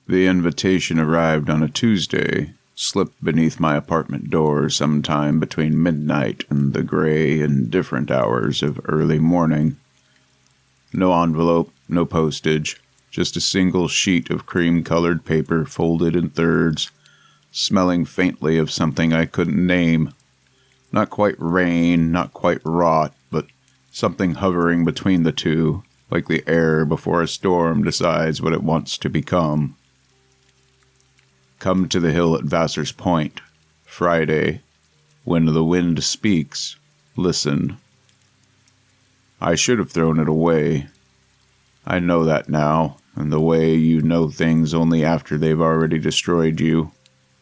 The invitation arrived on a Tuesday, slipped beneath my apartment door sometime between midnight and the gray, indifferent hours of early morning. No envelope, no postage, just a single sheet of cream-colored paper folded in thirds, smelling faintly of something I couldn't name. Not quite rain, not quite rot, but something hovering between the two, like the air before a storm decides what it wants to become. Come to the hill at Vassar's Point, Friday. When the wind speaks, listen. I should have thrown it away. I know that now, and the way you know things only after they've already destroyed you,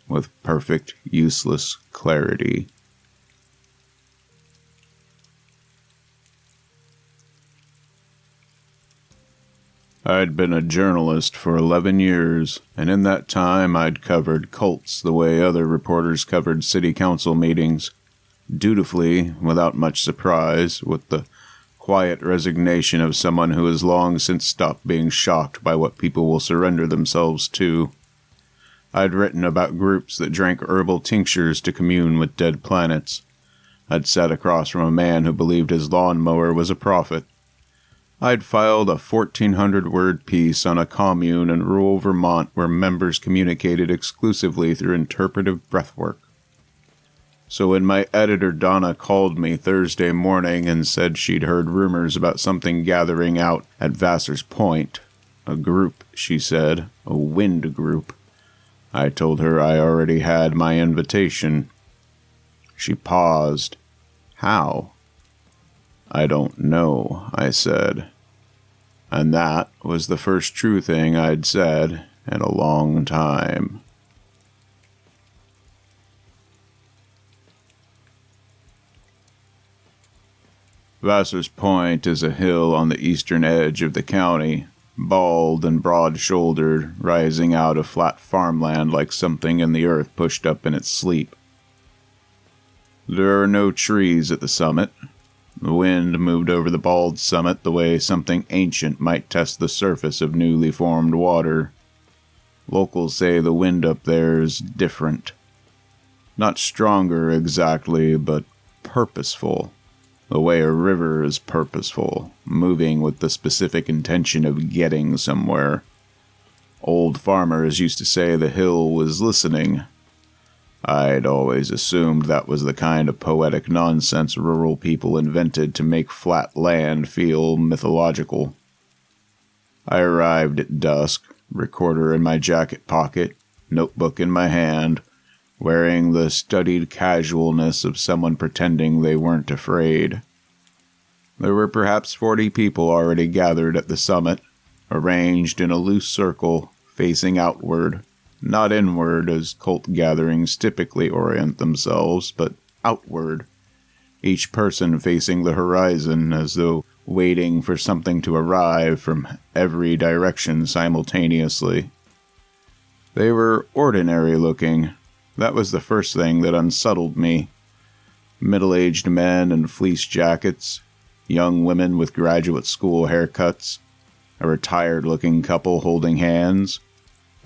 with perfect, useless clarity. I'd been a journalist for 11 years, and in that time I'd covered cults the way other reporters covered city council meetings, dutifully, without much surprise, with the quiet resignation of someone who has long since stopped being shocked by what people will surrender themselves to. I'd written about groups that drank herbal tinctures to commune with dead planets. I'd sat across from a man who believed his lawnmower was a prophet. I'd filed a 1,400-word piece on a commune in rural Vermont where members communicated exclusively through interpretive breathwork. So when my editor Donna called me Thursday morning and said she'd heard rumors about something gathering out at Vassar's Point, a group, she said, a wind group, I told her I already had my invitation. She paused. How? I don't know, I said. And that was the first true thing I'd said in a long time. Vassar's Point is a hill on the eastern edge of the county, bald and broad-shouldered, rising out of flat farmland like something in the earth pushed up in its sleep. There are no trees at the summit. The wind moved over the bald summit the way something ancient might test the surface of newly formed water. Locals say the wind up there is different. Not stronger exactly, but purposeful. The way a river is purposeful, moving with the specific intention of getting somewhere. Old farmers used to say the hill was listening. I'd always assumed that was the kind of poetic nonsense rural people invented to make flat land feel mythological. I arrived at dusk, recorder in my jacket pocket, notebook in my hand, wearing the studied casualness of someone pretending they weren't afraid. There were perhaps 40 people already gathered at the summit, arranged in a loose circle, facing outward. Not inward, as cult gatherings typically orient themselves, but outward, each person facing the horizon as though waiting for something to arrive from every direction simultaneously. They were ordinary-looking. That was the first thing that unsettled me. Middle-aged men in fleece jackets, young women with graduate school haircuts, a retired-looking couple holding hands,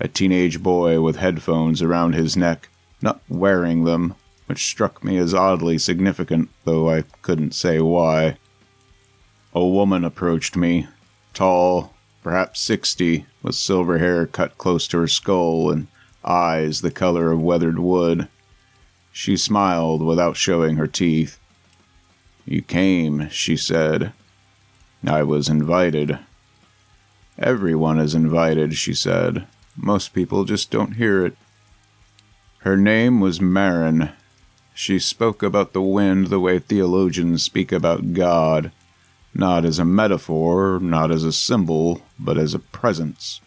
a teenage boy with headphones around his neck, not wearing them, which struck me as oddly significant, though I couldn't say why. A woman approached me, tall, perhaps 60, with silver hair cut close to her skull and eyes the color of weathered wood. She smiled without showing her teeth. "You came," she said. "I was invited." "Everyone is invited," she said. "Most people just don't hear it." Her name was Marin. She spoke about the wind the way theologians speak about God, not as a metaphor, not as a symbol, but as a presence,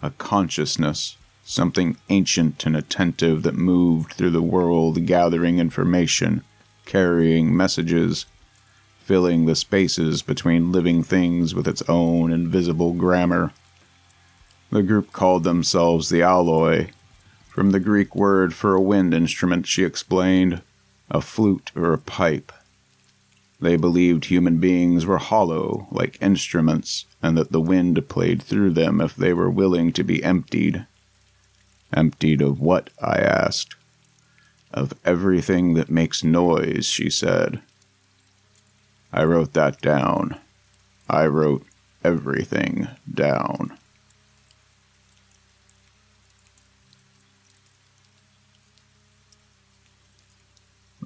a consciousness, something ancient and attentive that moved through the world gathering information, carrying messages, filling the spaces between living things with its own invisible grammar. The group called themselves the Alloy, from the Greek word for a wind instrument, she explained, a flute or a pipe. They believed human beings were hollow, like instruments, and that the wind played through them if they were willing to be emptied, Emptied of what? I asked. Of everything that makes noise, she said. I wrote that down. I wrote everything down.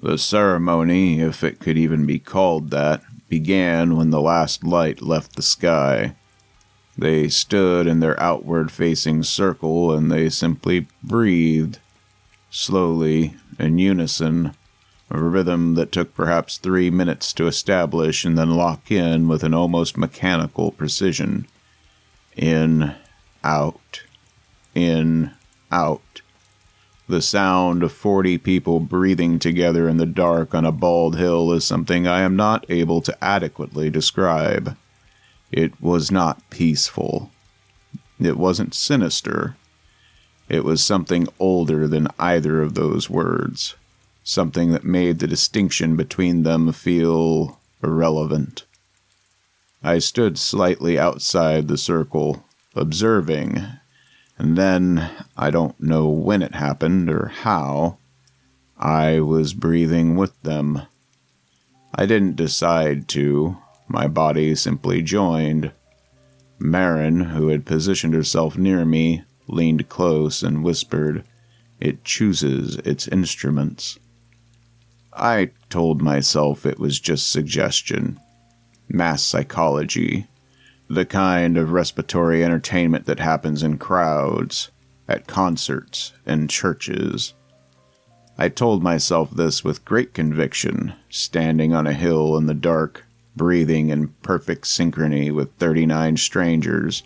The ceremony, if it could even be called that, began when the last light left the sky. They stood in their outward-facing circle and they simply breathed, slowly, in unison, a rhythm that took perhaps 3 minutes to establish and then lock in with an almost mechanical precision. In, out, in, out. The sound of 40 people breathing together in the dark on a bald hill is something I am not able to adequately describe. It was not peaceful. It wasn't sinister. It was something older than either of those words. Something that made the distinction between them feel irrelevant. I stood slightly outside the circle, observing, and then, I don't know when it happened or how, I was breathing with them. I didn't decide to. My body simply joined. Marin, who had positioned herself near me, leaned close and whispered, "It chooses its instruments." I told myself it was just suggestion. Mass psychology. The kind of respiratory entertainment that happens in crowds, at concerts, and churches. I told myself this with great conviction, standing on a hill in the dark, breathing in perfect synchrony with 39 strangers,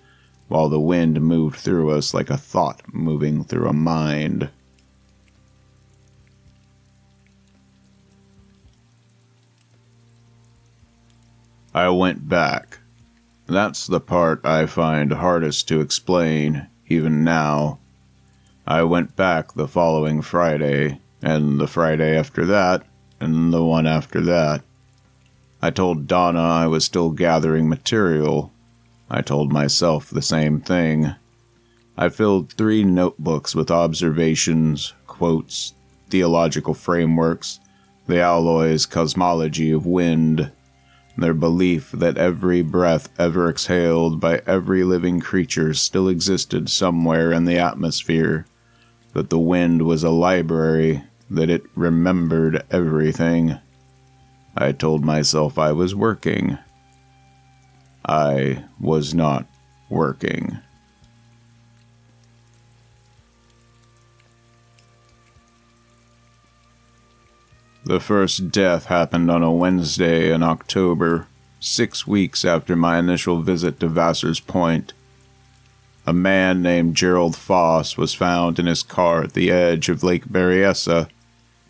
while the wind moved through us like a thought moving through a mind. I went back. That's the part I find hardest to explain, even now. I went back the following Friday, and the Friday after that, and the one after that. I told Donna I was still gathering material. I told myself the same thing. I filled 3 notebooks with observations, quotes, theological frameworks, the alloy's cosmology of wind, their belief that every breath ever exhaled by every living creature still existed somewhere in the atmosphere, that the wind was a library, that it remembered everything. I told myself I was working. I was not working. The first death happened on a Wednesday in October, 6 weeks after my initial visit to Vassar's Point. A man named Gerald Foss was found in his car at the edge of Lake Berryessa,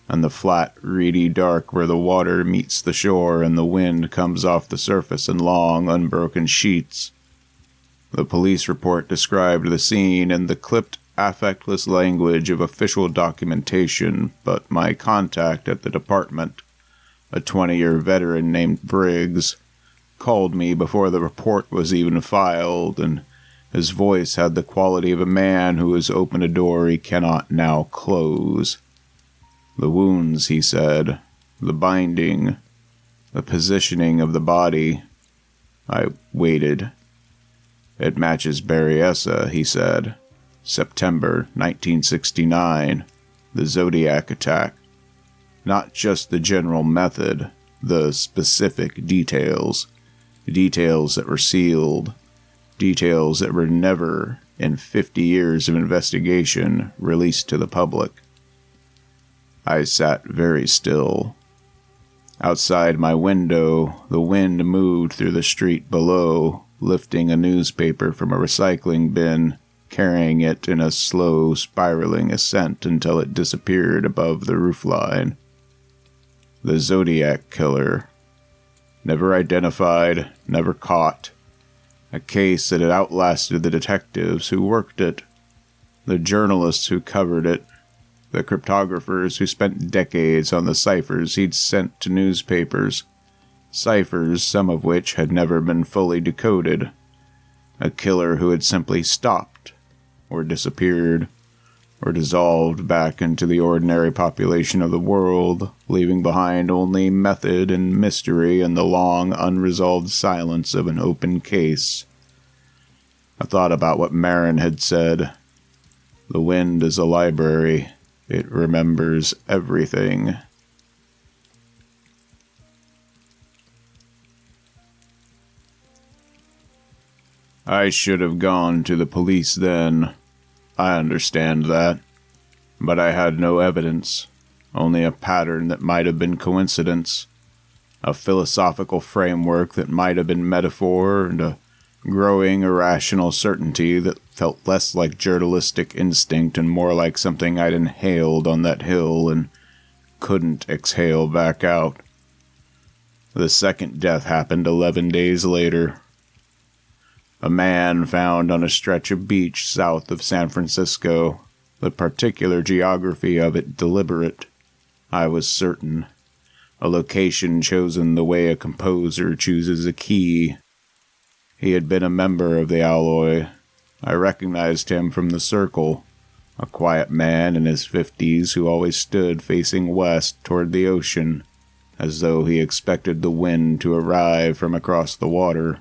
and the flat, reedy dark where the water meets the shore and the wind comes off the surface in long, unbroken sheets. The police report described the scene in the clipped, affectless language of official documentation, but my contact at the department, a 20-year veteran named Briggs, called me before the report was even filed, and his voice had the quality of a man who has opened a door he cannot now close. The wounds, he said, the binding, the positioning of the body. I waited. It matches Berryessa, he said. September 1969, the Zodiac attack. Not just the general method, the specific details. Details that were sealed. Details that were never, in 50 years of investigation, released to the public. I sat very still. Outside my window, the wind moved through the street below, lifting a newspaper from a recycling bin, carrying it in a slow, spiraling ascent until it disappeared above the roofline. The Zodiac Killer. Never identified, never caught. A case that had outlasted the detectives who worked it, the journalists who covered it, the cryptographers who spent decades on the ciphers he'd sent to newspapers, ciphers some of which had never been fully decoded. A killer who had simply stopped, or disappeared, or dissolved back into the ordinary population of the world, leaving behind only method and mystery and the long, unresolved silence of an open case. I thought about what Marin had said. The wind is a library. It remembers everything. I should have gone to the police then. I understand that. But I had no evidence, only a pattern that might have been coincidence, a philosophical framework that might have been metaphor, and a growing irrational certainty that felt less like journalistic instinct and more like something I'd inhaled on that hill and couldn't exhale back out. The second death happened 11 days later. A man found on a stretch of beach south of San Francisco, the particular geography of it deliberate, I was certain. A location chosen the way a composer chooses a key. He had been a member of the Alloy. I recognized him from the circle, a quiet man in his 50s who always stood facing west toward the ocean, as though he expected the wind to arrive from across the water.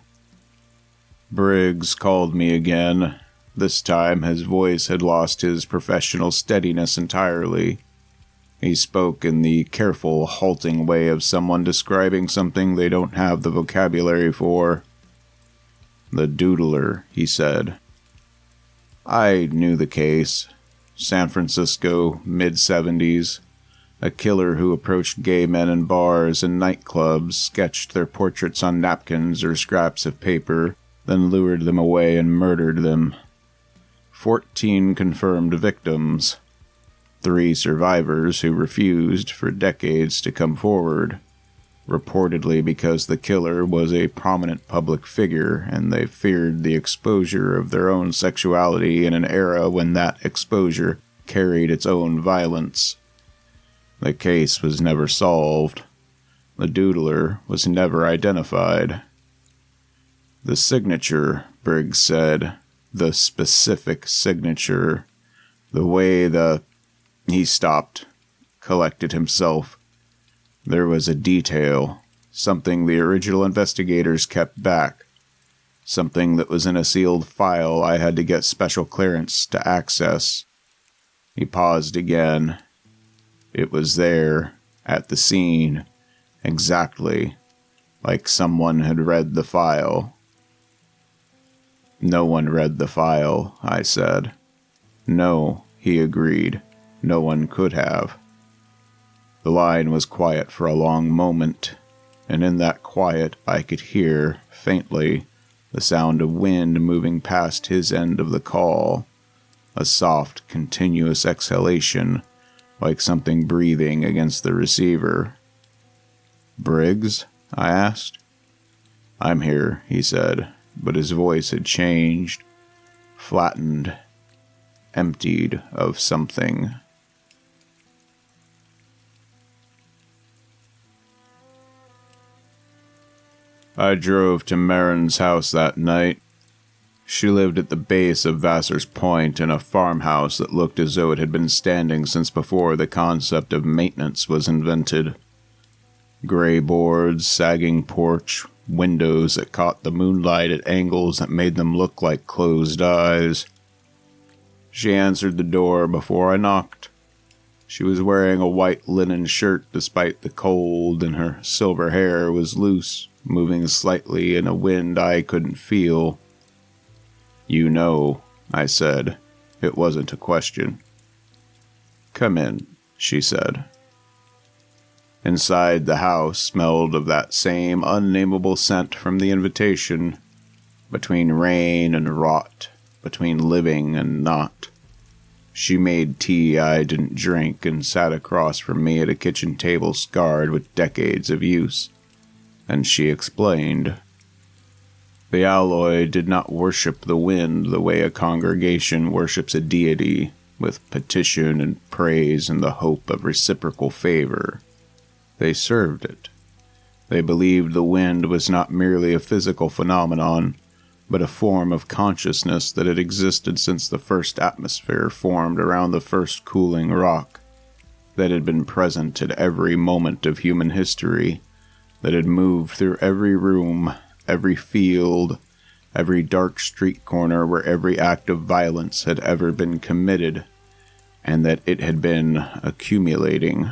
Briggs called me again. This time his voice had lost his professional steadiness entirely. He spoke in the careful, halting way of someone describing something they don't have the vocabulary for. "The Doodler," he said. I knew the case. San Francisco, mid-70s. A killer who approached gay men in bars and nightclubs, sketched their portraits on napkins or scraps of paper, then lured them away and murdered them. 14 confirmed victims. 3 survivors who refused for decades to come forward, reportedly because the killer was a prominent public figure and they feared the exposure of their own sexuality in an era when that exposure carried its own violence. The case was never solved. The Doodler was never identified. "The signature," Briggs said. "The specific signature. The way the—" He stopped, collected himself. There was a detail, something the original investigators kept back, something that was in a sealed file I had to get special clearance to access. He paused again. It was there, at the scene, exactly, like someone had read the file. "No one read the file," I said. "No," he agreed. "No one could have." The line was quiet for a long moment, and in that quiet I could hear, faintly, the sound of wind moving past his end of the call, a soft, continuous exhalation, like something breathing against the receiver. "Briggs?" I asked. "I'm here," he said, but his voice had changed, flattened, emptied of something. I drove to Marin's house that night. She lived at the base of Vassar's Point in a farmhouse that looked as though it had been standing since before the concept of maintenance was invented. Gray boards, sagging porch, windows that caught the moonlight at angles that made them look like closed eyes. She answered the door before I knocked. She was wearing a white linen shirt despite the cold, and her silver hair was loose, moving slightly in a wind I couldn't feel. "You know," I said. It wasn't a question. "Come in," she said. Inside, the house smelled of that same unnameable scent from the invitation, between rain and rot, between living and not. She made tea I didn't drink and sat across from me at a kitchen table scarred with decades of use, and she explained. The Alloy did not worship the wind the way a congregation worships a deity, with petition and praise and the hope of reciprocal favor. They served it. They believed the wind was not merely a physical phenomenon, but a form of consciousness that had existed since the first atmosphere formed around the first cooling rock, that had been present at every moment of human history, that had moved through every room, every field, every dark street corner where every act of violence had ever been committed, and that it had been accumulating.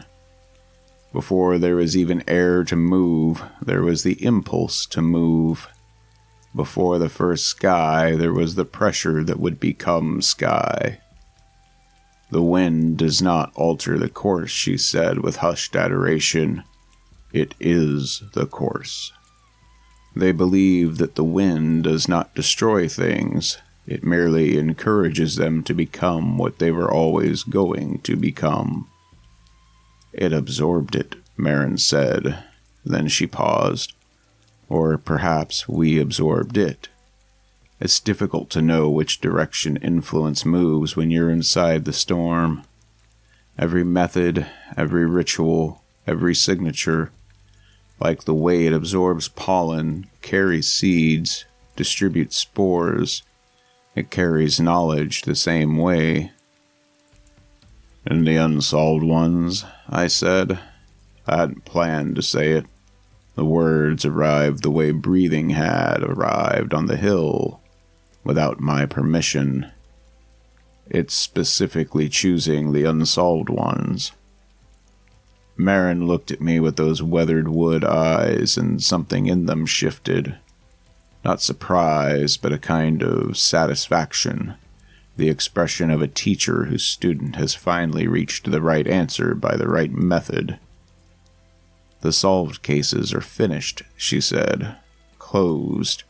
Before there was even air to move, there was the impulse to move. Before the first sky, there was the pressure that would become sky. The wind does not alter the course, she said with hushed adoration. It is the course. They believe that the wind does not destroy things. It merely encourages them to become what they were always going to become. It absorbed it, Marin said. Then she paused. Or perhaps we absorbed it. It's difficult to know which direction influence moves when you're inside the storm. Every method, every ritual, every signature, like the way it absorbs pollen, carries seeds, distributes spores, it carries knowledge the same way. "And the unsolved ones," I said. I hadn't planned to say it. The words arrived the way breathing had arrived on the hill, without my permission. It's specifically choosing the unsolved ones. Marin looked at me with those weathered wood eyes, and something in them shifted. Not surprise, but a kind of satisfaction. The expression of a teacher whose student has finally reached the right answer by the right method. "The solved cases are finished," she said. "Closed.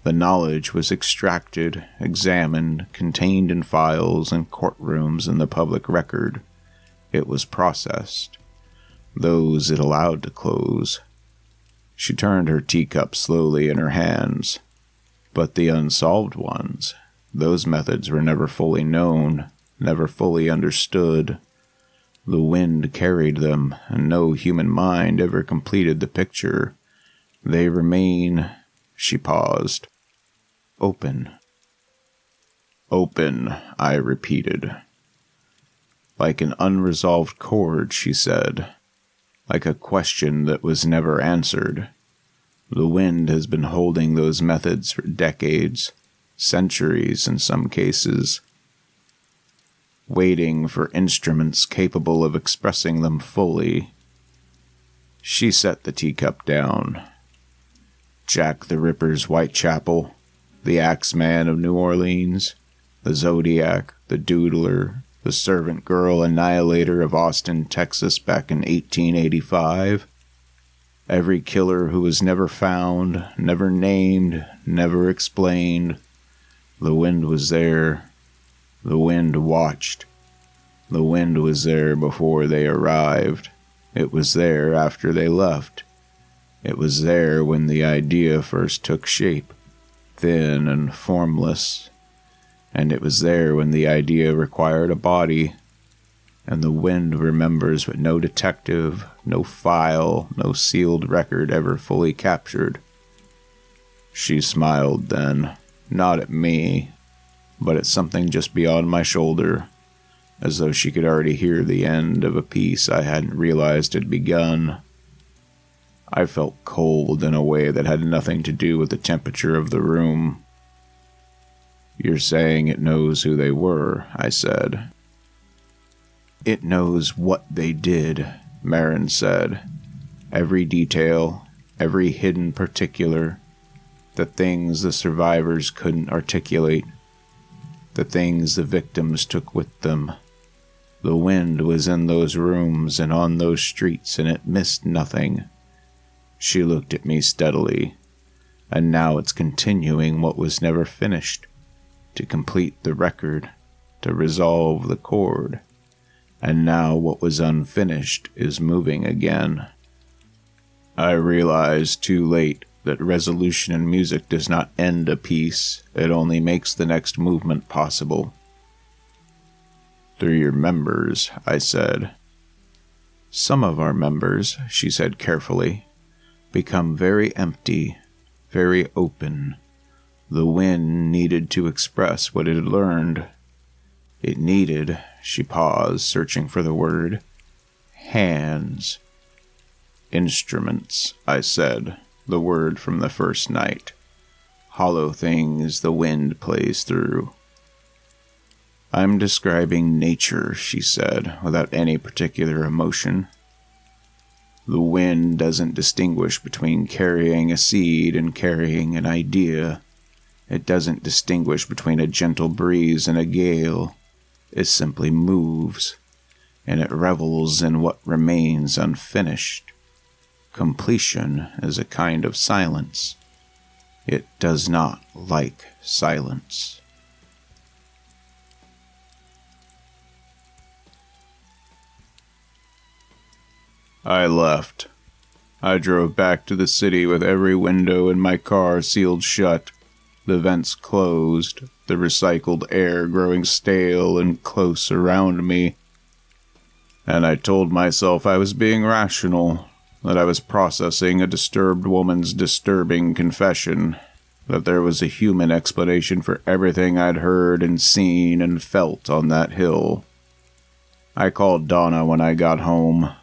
The knowledge was extracted, examined, contained in files and courtrooms in the public record. It was processed. Those it allowed to close." She turned her teacup slowly in her hands. "But the unsolved ones, those methods were never fully known, never fully understood. The wind carried them, and no human mind ever completed the picture. They remain," she paused, "open." "Open," I repeated. "Like an unresolved chord," she said. "Like a question that was never answered. The wind has been holding those methods for decades, centuries in some cases, waiting for instruments capable of expressing them fully." She set the teacup down. Jack the Ripper's Whitechapel, the Axeman of New Orleans, the Zodiac, the Doodler, the Servant Girl Annihilator of Austin, Texas back in 1885. Every killer who was never found, never named, never explained. The wind was there. The wind watched. The wind was there before they arrived. It was there after they left. It was there when the idea first took shape, thin and formless. And it was there when the idea required a body. And the wind remembers what no detective, no file, no sealed record ever fully captured. She smiled then, not at me, but at something just beyond my shoulder, as though she could already hear the end of a piece I hadn't realized had begun. I felt cold in a way that had nothing to do with the temperature of the room. "You're saying it knows who they were," I said. "It knows what they did," Marin said. "Every detail, every hidden particular, the things the survivors couldn't articulate, the things the victims took with them. The wind was in those rooms and on those streets, and it missed nothing." She looked at me steadily. "And now it's continuing what was never finished, to complete the record, to resolve the chord. And now what was unfinished is moving again." I realized too late that resolution in music does not end a piece, it only makes the next movement possible. "Through your members," I said. "Some of our members," she said carefully, "become very empty, very open, The wind needed to express what it had learned. It needed, she paused, searching for the word, hands. Instruments, I said, the word from the first night. Hollow things the wind plays through. I'm describing nature, she said, without any particular emotion. The wind doesn't distinguish between carrying a seed and carrying an idea. It doesn't distinguish between a gentle breeze and a gale. It simply moves, and it revels in what remains unfinished. Completion is a kind of silence. It does not like silence. I left. I drove back to the city with every window in my car sealed shut, the vents closed, the recycled air growing stale and close around me. And I told myself I was being rational, that I was processing a disturbed woman's disturbing confession, that there was a human explanation for everything I'd heard and seen and felt on that hill. I called Donna when I got home.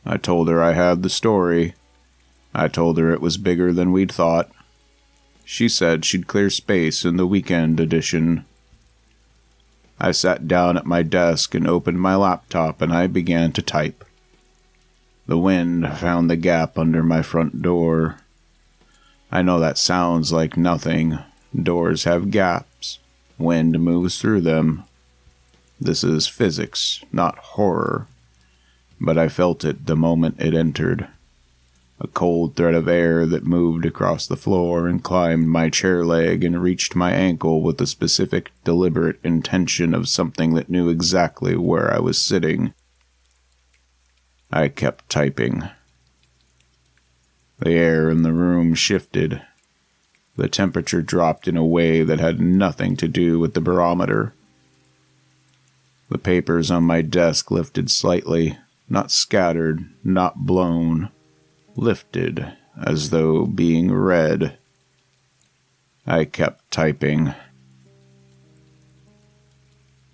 I told her I had the story. I told her it was bigger than we'd thought. She said she'd clear space in the weekend edition. I sat down at my desk and opened my laptop and I began to type. The wind found the gap under my front door. I know that sounds like nothing. Doors have gaps. Wind moves through them. This is physics, not horror. But I felt it the moment it entered. A cold thread of air that moved across the floor and climbed my chair leg and reached my ankle with the specific, deliberate intention of something that knew exactly where I was sitting. I kept typing. The air in the room shifted. The temperature dropped in a way that had nothing to do with the barometer. The papers on my desk lifted slightly, not scattered, not blown. Lifted, as though being read. I kept typing.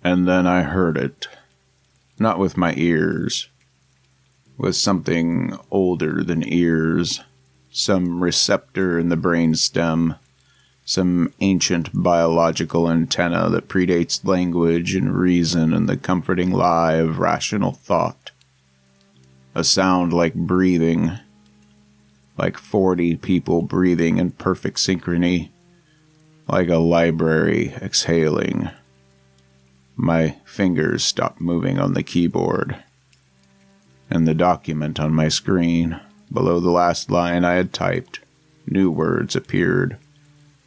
And then I heard it. Not with my ears. With something older than ears. Some receptor in the brainstem. Some ancient biological antenna that predates language and reason and the comforting lie of rational thought. A sound like breathing. Like 40 people breathing in perfect synchrony, like a library exhaling. My fingers stopped moving on the keyboard. And the document on my screen, below the last line I had typed, new words appeared,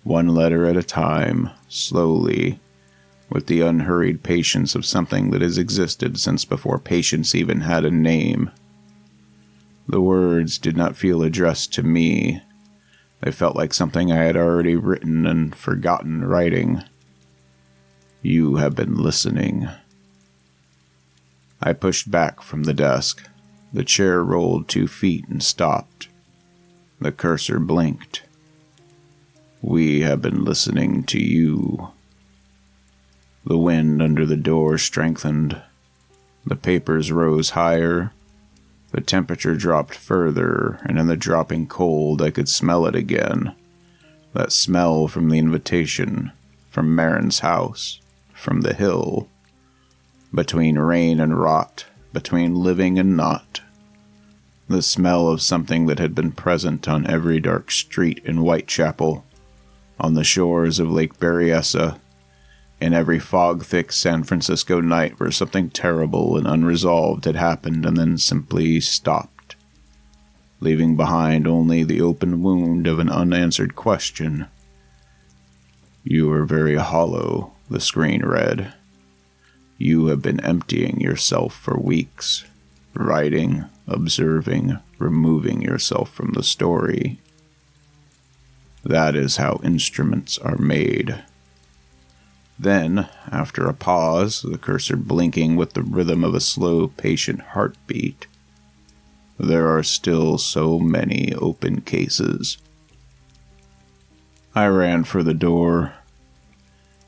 one letter at a time, slowly, with the unhurried patience of something that has existed since before patience even had a name. The words did not feel addressed to me. They felt like something I had already written and forgotten writing. You have been listening. I pushed back from the desk. The chair rolled 2 feet and stopped. The cursor blinked. We have been listening to you. The wind under the door strengthened. The papers rose higher. The temperature dropped further, and in the dropping cold I could smell it again. That smell from the invitation, from Marin's house, from the hill. Between rain and rot, between living and not. The smell of something that had been present on every dark street in Whitechapel, on the shores of Lake Berryessa, in every fog-thick San Francisco night where something terrible and unresolved had happened and then simply stopped, leaving behind only the open wound of an unanswered question. You are very hollow, the screen read. You have been emptying yourself for weeks, writing, observing, removing yourself from the story. That is how instruments are made. Then, after a pause, the cursor blinking with the rhythm of a slow, patient heartbeat, there are still so many open cases. I ran for the door.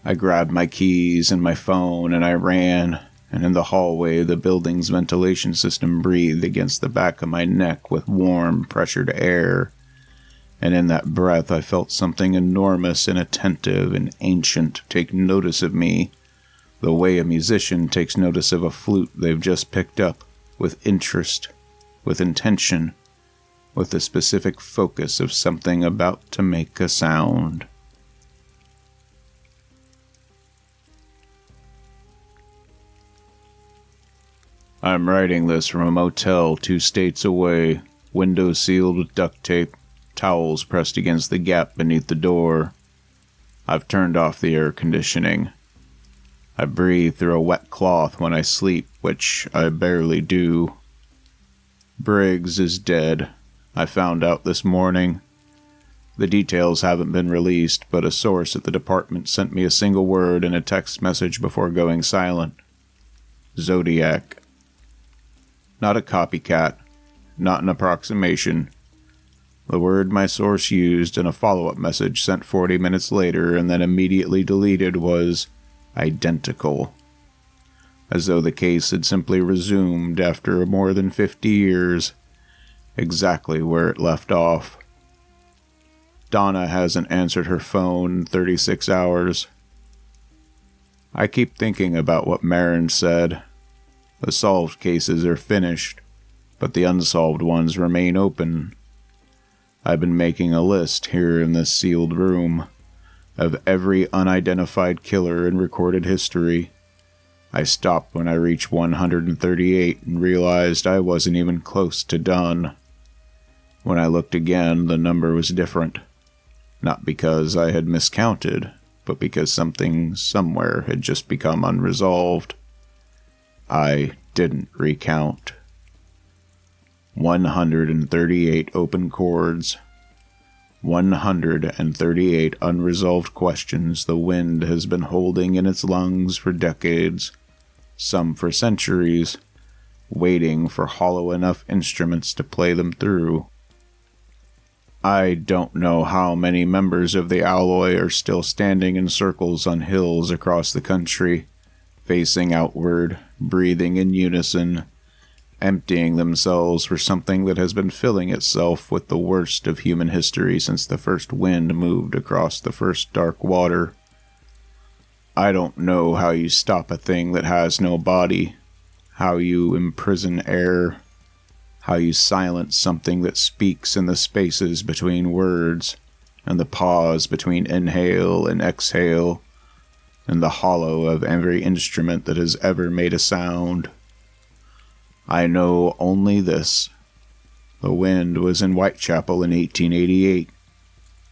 I grabbed my keys and my phone and I ran, and in the hallway the building's ventilation system breathed against the back of my neck with warm, pressured air, and in that breath I felt something enormous and attentive and ancient take notice of me, the way a musician takes notice of a flute they've just picked up, with interest, with intention, with the specific focus of something about to make a sound. I'm writing this from a motel 2 states away, windows sealed with duct tape, towels pressed against the gap beneath the door. I've turned off the air conditioning. I breathe through a wet cloth when I sleep, which I barely do. Briggs is dead, I found out this morning. The details haven't been released, but a source at the department sent me a single word in a text message before going silent. Zodiac. Not a copycat, not an approximation. The word my source used in a follow-up message sent 40 minutes later and then immediately deleted was identical. As though the case had simply resumed after more than 50 years, exactly where it left off. Donna hasn't answered her phone in 36 hours. I keep thinking about what Marin said. The solved cases are finished, but the unsolved ones remain open. I've been making a list here in this sealed room of every unidentified killer in recorded history. I stopped when I reached 138 and realized I wasn't even close to done. When I looked again, the number was different. Not because I had miscounted, but because something somewhere had just become unresolved. I didn't recount. 138 open chords. 138 unresolved questions the wind has been holding in its lungs for decades, some for centuries, waiting for hollow enough instruments to play them through. I don't know how many members of the alloy are still standing in circles on hills across the country, facing outward, breathing in unison, emptying themselves for something that has been filling itself with the worst of human history since the first wind moved across the first dark water. I don't know how you stop a thing that has no body, how you imprison air, how you silence something that speaks in the spaces between words, and the pause between inhale and exhale, and the hollow of every instrument that has ever made a sound. I know only this. The wind was in Whitechapel in 1888,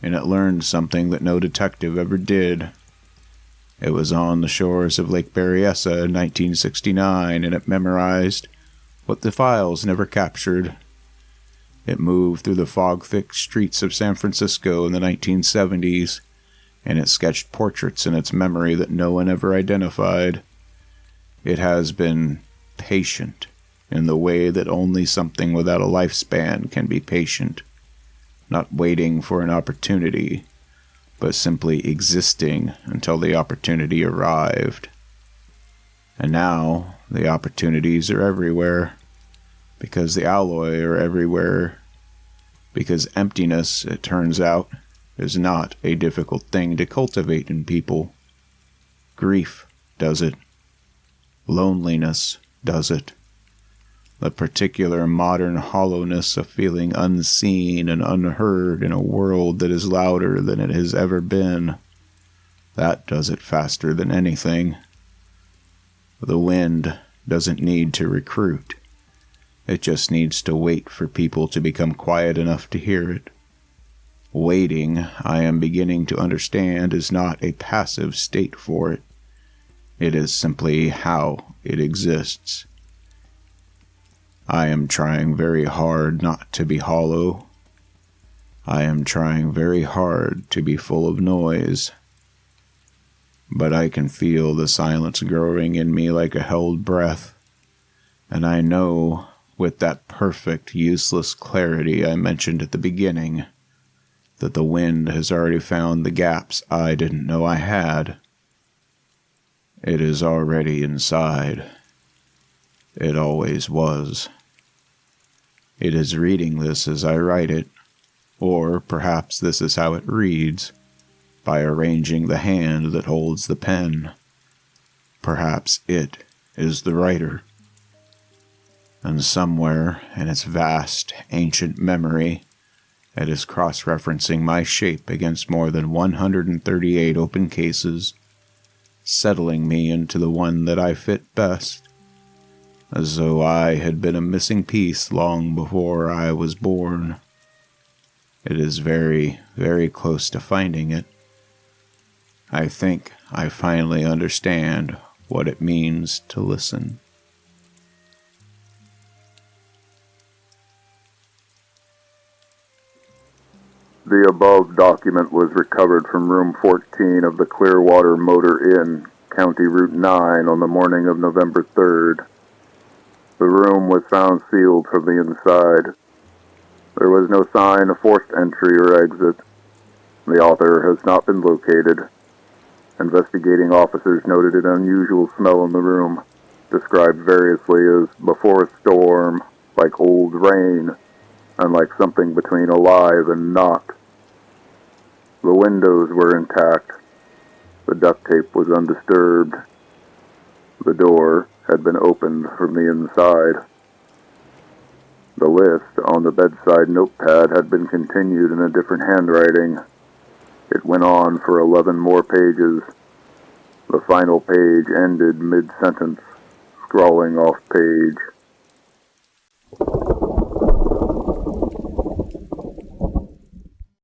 and it learned something that no detective ever did. It was on the shores of Lake Berryessa in 1969, and it memorized what the files never captured. It moved through the fog-thick streets of San Francisco in the 1970s, and it sketched portraits in its memory that no one ever identified. It has been patient in the way that only something without a lifespan can be patient, not waiting for an opportunity, but simply existing until the opportunity arrived. And now, the opportunities are everywhere, because the alloy are everywhere, because emptiness, it turns out, is not a difficult thing to cultivate in people. Grief does it. Loneliness does it. The particular modern hollowness of feeling unseen and unheard in a world that is louder than it has ever been. That does it faster than anything. The wind doesn't need to recruit. It just needs to wait for people to become quiet enough to hear it. Waiting, I am beginning to understand, is not a passive state for it. It is simply how it exists. I am trying very hard not to be hollow. I am trying very hard to be full of noise. But I can feel the silence growing in me like a held breath, and I know, with that perfect, useless clarity I mentioned at the beginning, that the wind has already found the gaps I didn't know I had. It is already inside. It always was. It is reading this as I write it, or perhaps this is how it reads, by arranging the hand that holds the pen. Perhaps it is the writer. And somewhere in its vast, ancient memory, it is cross-referencing my shape against more than 138 open cases, settling me into the one that I fit best, as though I had been a missing piece long before I was born. It is very, very close to finding it. I think I finally understand what it means to listen. The above document was recovered from room 14 of the Clearwater Motor Inn, County Route 9, on the morning of November 3rd. The room was found sealed from the inside. There was no sign of forced entry or exit. The author has not been located. Investigating officers noted an unusual smell in the room, described variously as before a storm, like old rain, and like something between alive and not. The windows were intact. The duct tape was undisturbed. The door had been opened from the inside. The list on the bedside notepad had been continued in a different handwriting. It went on for 11 more pages. The final page ended mid-sentence, scrawling off page.